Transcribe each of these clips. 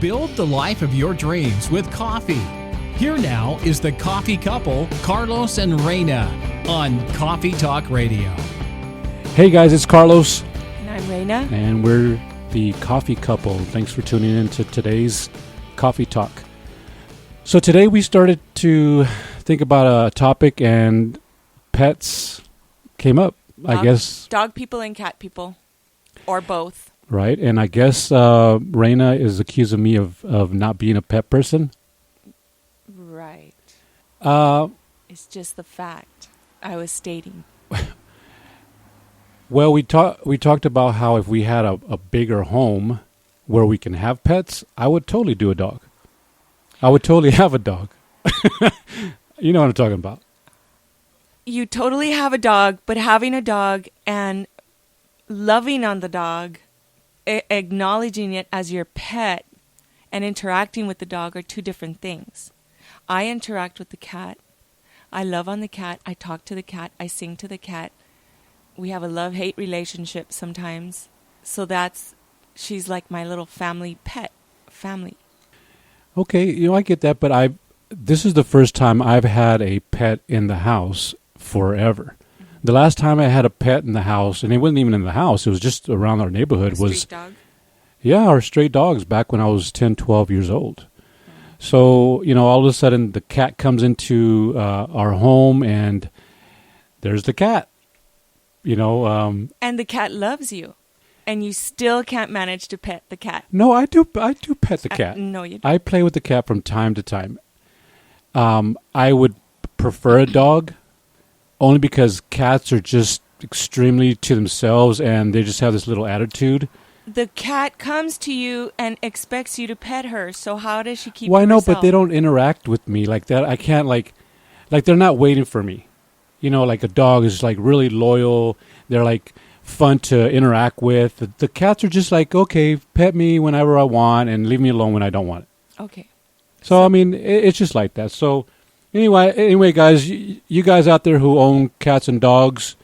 Build the life of your dreams with coffee. Here now is the coffee couple, Carlos and Reyna, on Coffee Talk Radio. Hey guys, it's Carlos. And I'm Reyna. And we're the coffee couple. Thanks for tuning in to today's Coffee Talk. So today we started to think about a topic and pets came up, I guess. Dog people and cat people, or both. Right, and I guess Reyna is accusing me of not being a pet person. Right. Uh, it's just the fact I was stating. Well, we talked about how if we had a bigger home where we can have pets, I would totally do a dog. I would totally have a dog. You know what I'm talking about. You totally have a dog, but having a dog and loving on the dog, acknowledging it as your pet and interacting with the dog are two different things. I interact with the cat. I love on the cat. I talk to the cat. I sing to the cat. We have a love-hate relationship sometimes. So she's like my little family pet. Family. Okay, I get that, but this is the first time I've had a pet in the house forever. The last time I had a pet in the house, and it wasn't even in the house, it was just around our neighborhood. Street dog? Yeah, our stray dogs back when I was 10, 12 years old. So, all of a sudden the cat comes into our home and there's the cat, And the cat loves you. And you still can't manage to pet the cat. No, I do pet the cat. No, you don't. I play with the cat from time to time. I would prefer a dog only because cats are just extremely to themselves and they just have this little attitude. The cat comes to you and expects you to pet her, so how does she keep Well, I know, herself? but they don't interact with me like that. I can't, like they're not waiting for me. Like a dog is, like, really loyal. They're, like, fun to interact with. The cats are just like, okay, pet me whenever I want and leave me alone when I don't want it. Okay. So I mean, it's just like that. So anyway, guys, you guys out there who own cats and dogs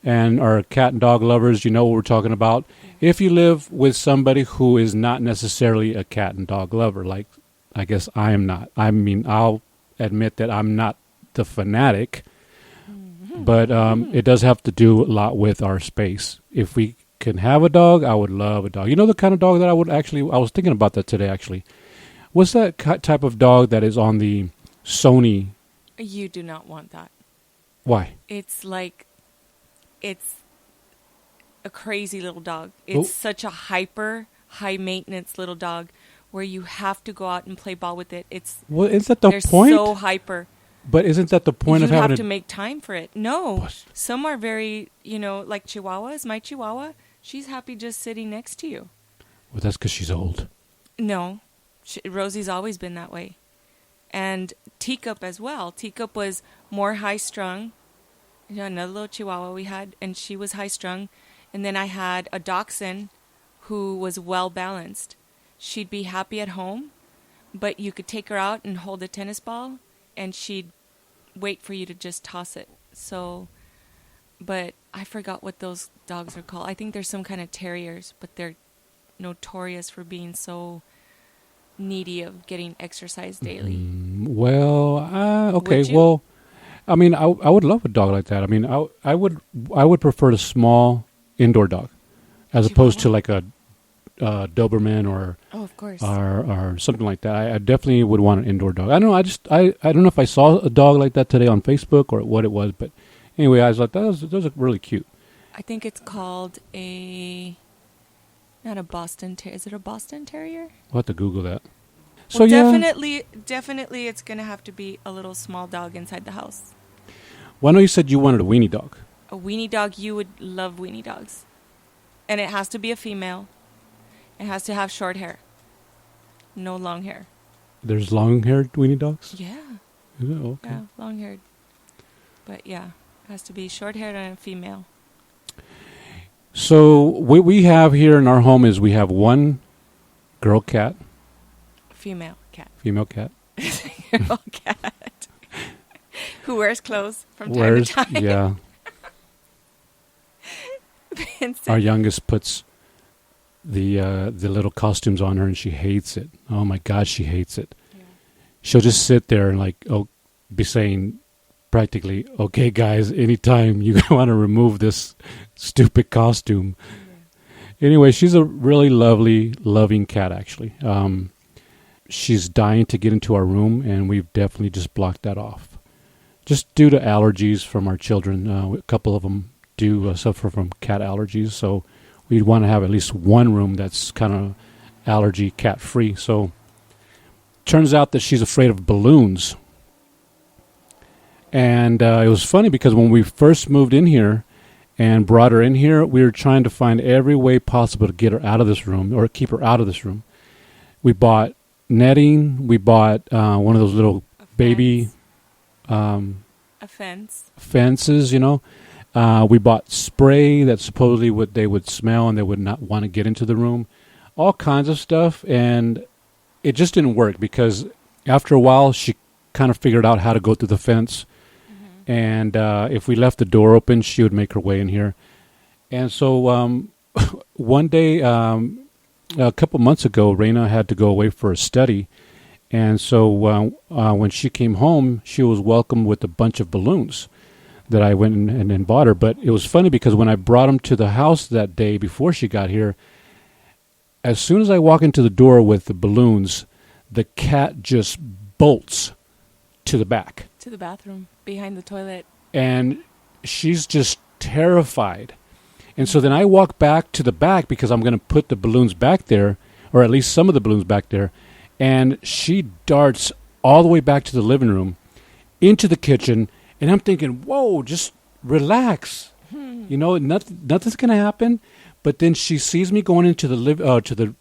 and are cat and dog lovers, you know what we're talking about. If you live with somebody who is not necessarily a cat and dog lover, like I guess I am not. I mean, I'll admit that I'm not the fanatic, but it does have to do a lot with our space. If we can have a dog, I would love a dog. You know the kind of dog that I was thinking about that today, actually. What's that type of dog that is on the Sony? You do not want that. Why? It's a crazy little dog. It's such a high maintenance little dog where you have to go out and play ball with it. Well, isn't that the point? They're so hyper. But isn't that the point of having You have to make time for it. No. Some are very, like Chihuahuas. My Chihuahua, she's happy just sitting next to you. Well, that's because she's old. No. Rosie's always been that way. And Teacup as well. Teacup was more high-strung. Another little Chihuahua we had, and she was high-strung. And then I had a Dachshund who was well-balanced. She'd be happy at home, but you could take her out and hold a tennis ball, and she'd wait for you to just toss it. So, but I forgot what those dogs are called. I think they're some kind of terriers, but they're notorious for being so needy of getting exercise daily. Okay. Well, I mean, I would love a dog like that. I mean, I would prefer a small indoor dog as opposed to like a Doberman or of course, or something like that. I definitely would want an indoor dog. I don't know. I don't know if I saw a dog like that today on Facebook or what it was, but anyway, I was like, those are really cute. I think it's called not a Boston Terrier. Is it a Boston Terrier? We'll have to Google that. Well, definitely it's going to have to be a little small dog inside the house. Well, I know you said you wanted a weenie dog. A weenie dog, you would love weenie dogs. And it has to be a female. It has to have short hair. No long hair. There's long-haired weenie dogs? Yeah. Oh, okay. Yeah, long-haired. But yeah, it has to be short-haired and a female. So what we have here in our home is we have one girl cat. Female cat. Female cat. Girl cat. Who wears clothes from time to time. Yeah. Our youngest puts the little costumes on her, and she hates it. Oh my God, she hates it. Yeah. She'll just sit there and be saying practically, "Okay, guys, anytime you want to remove this stupid costume." Yeah. Anyway, she's a really lovely, loving cat. Actually, she's dying to get into our room, and we've definitely just blocked that off, just due to allergies from our children. A couple of them do suffer from cat allergies, so we'd want to have at least one room that's kind of allergy cat free. So turns out that she's afraid of balloons. And it was funny because when we first moved in here and brought her in here, we were trying to find every way possible to get her out of this room or keep her out of this room. We bought netting. We bought one of those little baby a fence. fences, we bought spray that supposedly they would smell and they would not want to get into the room. All kinds of stuff. And it just didn't work because after a while she kind of figured out how to go through the fence. Mm-hmm. And if we left the door open, she would make her way in here. And so one day, a couple months ago, Reyna had to go away for a study. And so when she came home, she was welcomed with a bunch of balloons that I went and bought her. But it was funny because when I brought them to the house that day before she got here, as soon as I walk into the door with the balloons, the cat just bolts to the back. To the bathroom, behind the toilet. And she's just terrified. And so then I walk back to the back because I'm going to put the balloons back there, or at least some of the balloons back there. And she darts all the way back to the living room, into the kitchen, and I'm thinking, whoa, just relax. Nothing's going to happen. But then she sees me going into the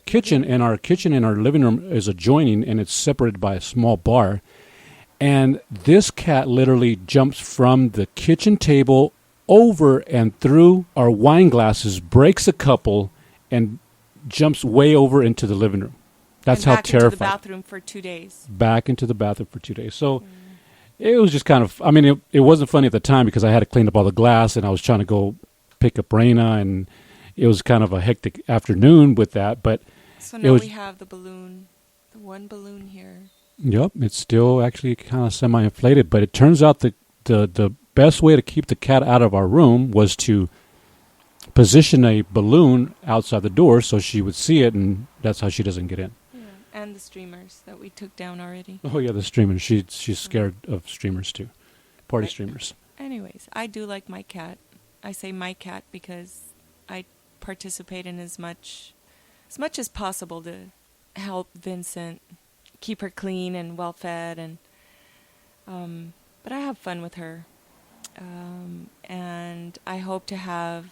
kitchen, and our kitchen and our living room is adjoining, and it's separated by a small bar. And this cat literally jumps from the kitchen table over and through our wine glasses, breaks a couple, and jumps way over into the living room. That's how terrified. Back into the bathroom for 2 days. Back into the bathroom for 2 days. So it was just kind of, it wasn't funny at the time because I had to clean up all the glass and I was trying to go pick up Reyna, and it was kind of a hectic afternoon with that. But so now we have the one balloon here. Yep, it's still actually kind of semi-inflated, but it turns out the best way to keep the cat out of our room was to position a balloon outside the door so she would see it, and that's how she doesn't get in. Yeah, and the streamers that we took down already. Oh yeah, the streamers. She's scared of streamers too, party streamers. Anyways, I do like my cat. I say my cat because I participate in as much as possible to help Vincent keep her clean and well fed, and but I have fun with her, and I hope to have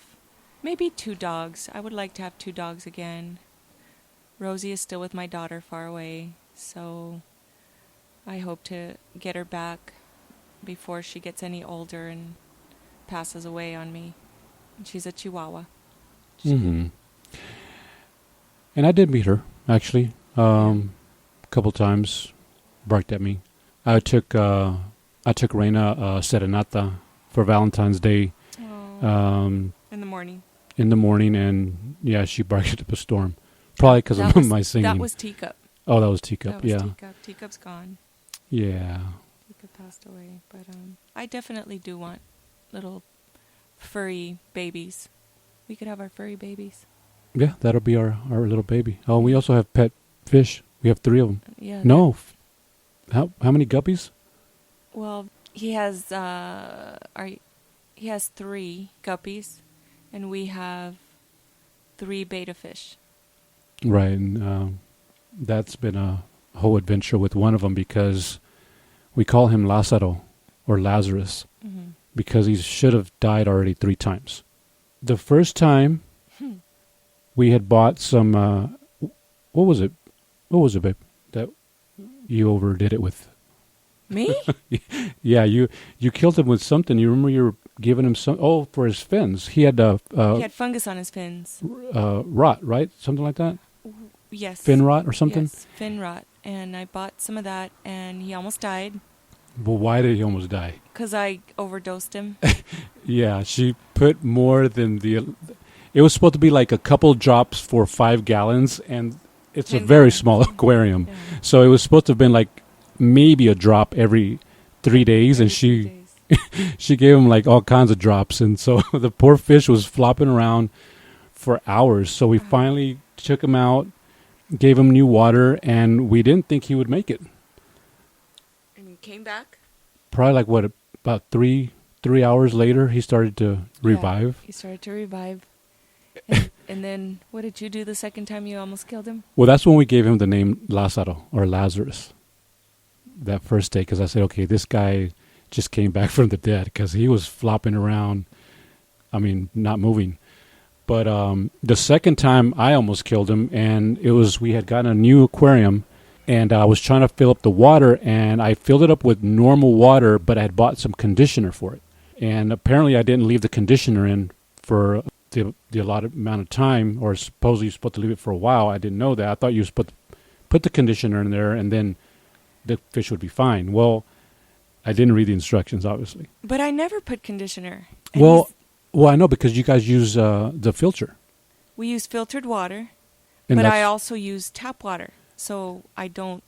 maybe 2 dogs. I would like to have 2 dogs again. Rosie is still with my daughter far away, so I hope to get her back before she gets any older and passes away on me. And she's a Chihuahua. Mm-hmm. And I did meet her, actually, a couple times. Barked at me. I took Reyna serenata for Valentine's Day. In the morning. In the morning, and yeah, she barked up a storm. Probably because of my singing. That was Teacup. Oh, that was Teacup. That was yeah. Teacup. Teacup's gone. Yeah. Teacup passed away, but I definitely do want little furry babies. We could have our furry babies. Yeah, that'll be our little baby. Oh, we also have pet fish. We have 3 of them. Yeah. No. How many guppies? Well, he has 3 guppies, and we have 3 betta fish. Right, and that's been a whole adventure with one of them because we call him Lázaro or Lazarus because he should have died already 3 times. The first time we had bought some, what was it? What was it, babe, that you overdid it with? Me? Yeah, you killed him with something. You remember you were giving him some, for his fins. He had he had fungus on his fins. Rot, right? Something like that? Yes. Fin rot or something? Yes, fin rot. And I bought some of that, and he almost died. Well, why did he almost die? Because I overdosed him. Yeah, she put more than It was supposed to be like a couple drops for 5 gallons, and it's a 10 very gallons. small aquarium. Yeah. So it was supposed to have been like maybe a drop every 3 days, and Every few she days. she gave him like all kinds of drops, and so the poor fish was flopping around for hours. So we finally took him out, gave him new water, and we didn't think he would make it. And he came back. Probably like what, about 3 hours later, he started to revive. Yeah, he started to revive. And then, what did you do the second time you almost killed him? Well, that's when we gave him the name Lazaro or Lazarus. That first day, because I said, okay, this guy just came back from the dead, because he was flopping around. I mean, not moving. But the second time, I almost killed him, and we had gotten a new aquarium, and I was trying to fill up the water, and I filled it up with normal water, but I had bought some conditioner for it. And apparently I didn't leave the conditioner in for the allotted amount of time, or supposedly you're supposed to leave it for a while. I didn't know that. I thought you were supposed to put the conditioner in there, and then the fish would be fine. Well, I didn't read the instructions, obviously. But I never put conditioner. And Well, I know, because you guys use the filter. we use filtered water, And but I that's- also use tap water. So I don't...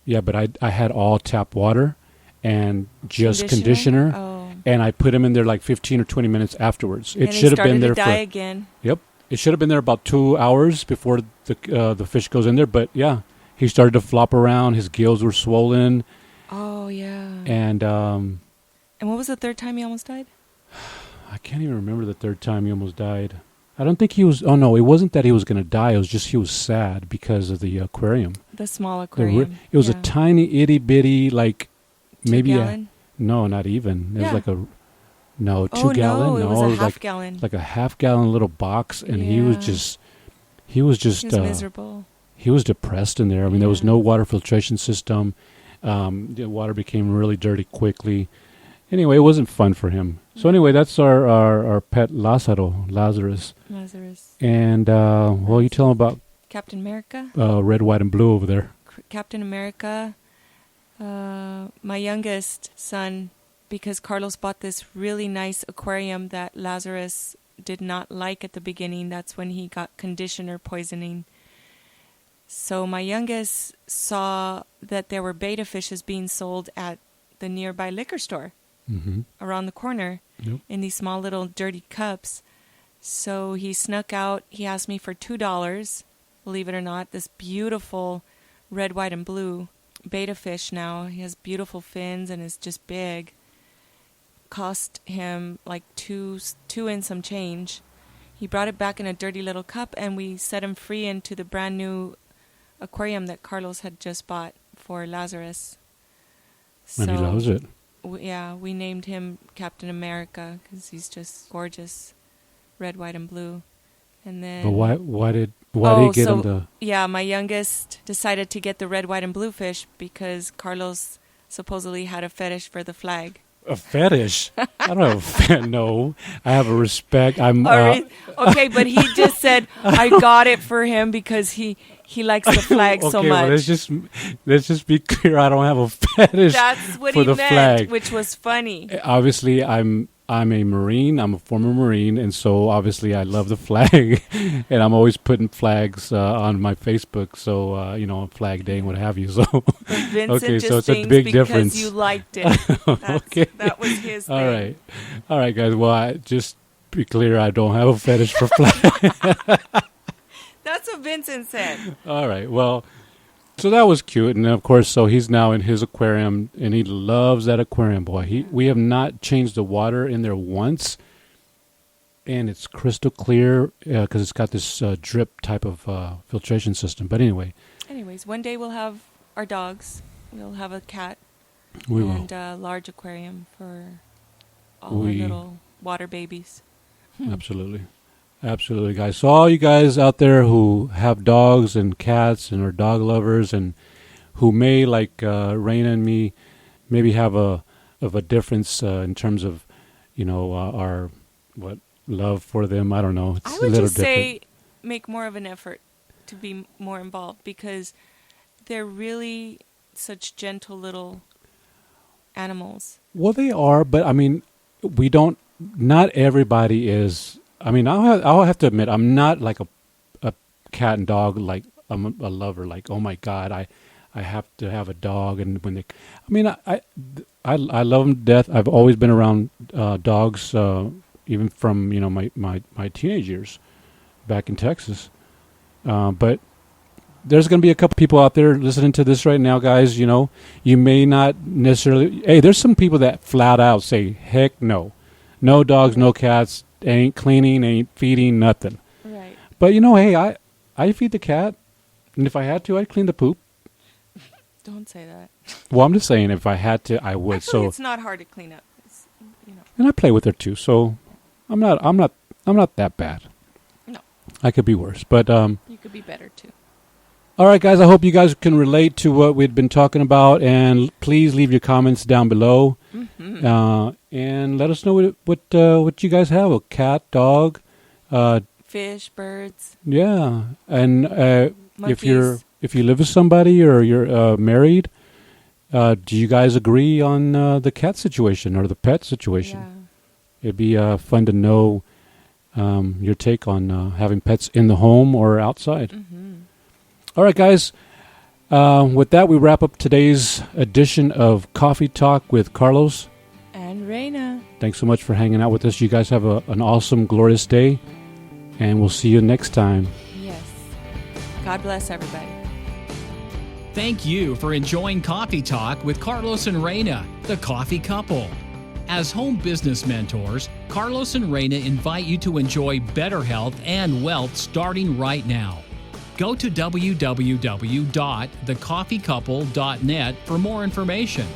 Yeah, but I had all tap water and just conditioner, Oh. and I put him in there like 15 or 20 minutes afterwards. It And he should have been started there to die for again. Yep. It should have been there about 2 hours before the fish goes in there. But yeah, he started to flop around. His gills were swollen, Oh, yeah. and And what was the third time he almost died? I can't even remember the third time he almost died. I don't think he was. Oh no, it wasn't that he was going to die. It was just he was sad because of the aquarium. The small The aquarium. it was a Yeah. tiny itty bitty, like 2 maybe gallon? no, not even. It was Yeah. like a 2 Oh, gallon. no, it was a half like gallon. like a half-gallon little box, and he was Yeah. just He was miserable. he was depressed in there. I mean, there was Yeah. no water filtration system. The water became really dirty quickly. Anyway, it wasn't fun for him. So anyway, that's our pet Lazarus. Lazarus. And well, you tell him about Captain America. red, white, and blue over there. Captain America. My youngest son, because Carlos bought this really nice aquarium that Lazarus did not like at the beginning. That's when he got conditioner poisoning. So my youngest saw that there were betta fishes being sold at the nearby liquor store Mm-hmm. around the corner Yep. in these small little dirty cups. So he snuck out. He asked me for $2, believe it or not, this beautiful red, white, and blue betta fish now. He has beautiful fins and is just big. Cost him like two and some change. He brought it back in a dirty little cup, and we set him free into the brand new aquarium that Carlos had just bought for Lazarus. And he loves it. We named him Captain America because he's just gorgeous, red, white, and blue. And then, But why did he get him the? Yeah, my youngest decided to get the red, white, and blue fish because Carlos supposedly had a fetish for the flag. A fetish? I don't have no. I have a respect. I'm Okay, but he just said I got it for him because he likes the flag so okay, much. well, let's just be clear. I don't have a fetish That's what for he the meant, flag. which was funny. Obviously, I'm a Marine. I'm a former Marine, and so obviously I love the flag, and I'm always putting flags on my Facebook. So Flag Day and what have you. So But Vincent okay, just so it's a thinks big because difference. you liked it. Okay. That was his thing. All right, guys. Well, just be clear. I don't have a fetish for flags. That's what Vincent said. All right. Well, so that was cute, and of course, so he's now in his aquarium, and he loves that aquarium, boy. We have not changed the water in there once, and it's crystal clear because it's got this drip type of filtration system. But anyway, Anyways, one day we'll have our dogs. We'll have a cat we will. and a large aquarium for all We- our little water babies. Absolutely. Absolutely, guys. So all you guys out there who have dogs and cats and are dog lovers and who may, like Reyna and me, maybe have a difference in terms of, our love for them. I don't know. It's I a would little just different. say make more of an effort to be more involved because they're really such gentle little animals. Well, they are, but I mean, we don't. Not everybody is I mean, I'll have to admit, I'm not like a cat and dog, like I'm a lover, like, oh my God, I have to have a dog. And when they, I mean, I love them to death. I've always been around dogs, even from, my teenage years back in Texas. But there's going to be a couple people out there listening to this right now, guys. You may not necessarily. Hey, there's some people that flat out say, "Heck no, no dogs, no cats, ain't cleaning, ain't feeding, nothing." Right. But hey, I feed the cat, and if I had to, I'd clean the poop. Don't say that. Well, I'm just saying, if I had to, I would. Actually, So it's not hard to clean up. It's, and I play with her too. So I'm not that bad. No. I could be worse, but You could be better too. all right, guys, I hope you guys can relate to what we'd been talking about, and please leave your comments down below, and let us know what you guys have, a cat, dog, Fish, birds, yeah, and monkeys. if you live with somebody or you're married, do you guys agree on the cat situation or the pet situation? Yeah. It'd be fun to know your take on having pets in the home or outside. All right, guys. With that, we wrap up today's edition of Coffee Talk with Carlos And Reyna. Thanks so much for hanging out with us. You guys have an awesome, glorious day, and we'll see you next time. Yes. God bless everybody. Thank you for enjoying Coffee Talk with Carlos and Reyna, the coffee couple. As home business mentors, Carlos and Reyna invite you to enjoy better health and wealth starting right now. Go to www.thecoffeecouple.net for more information.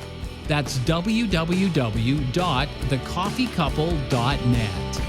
That's www.thecoffeecouple.net.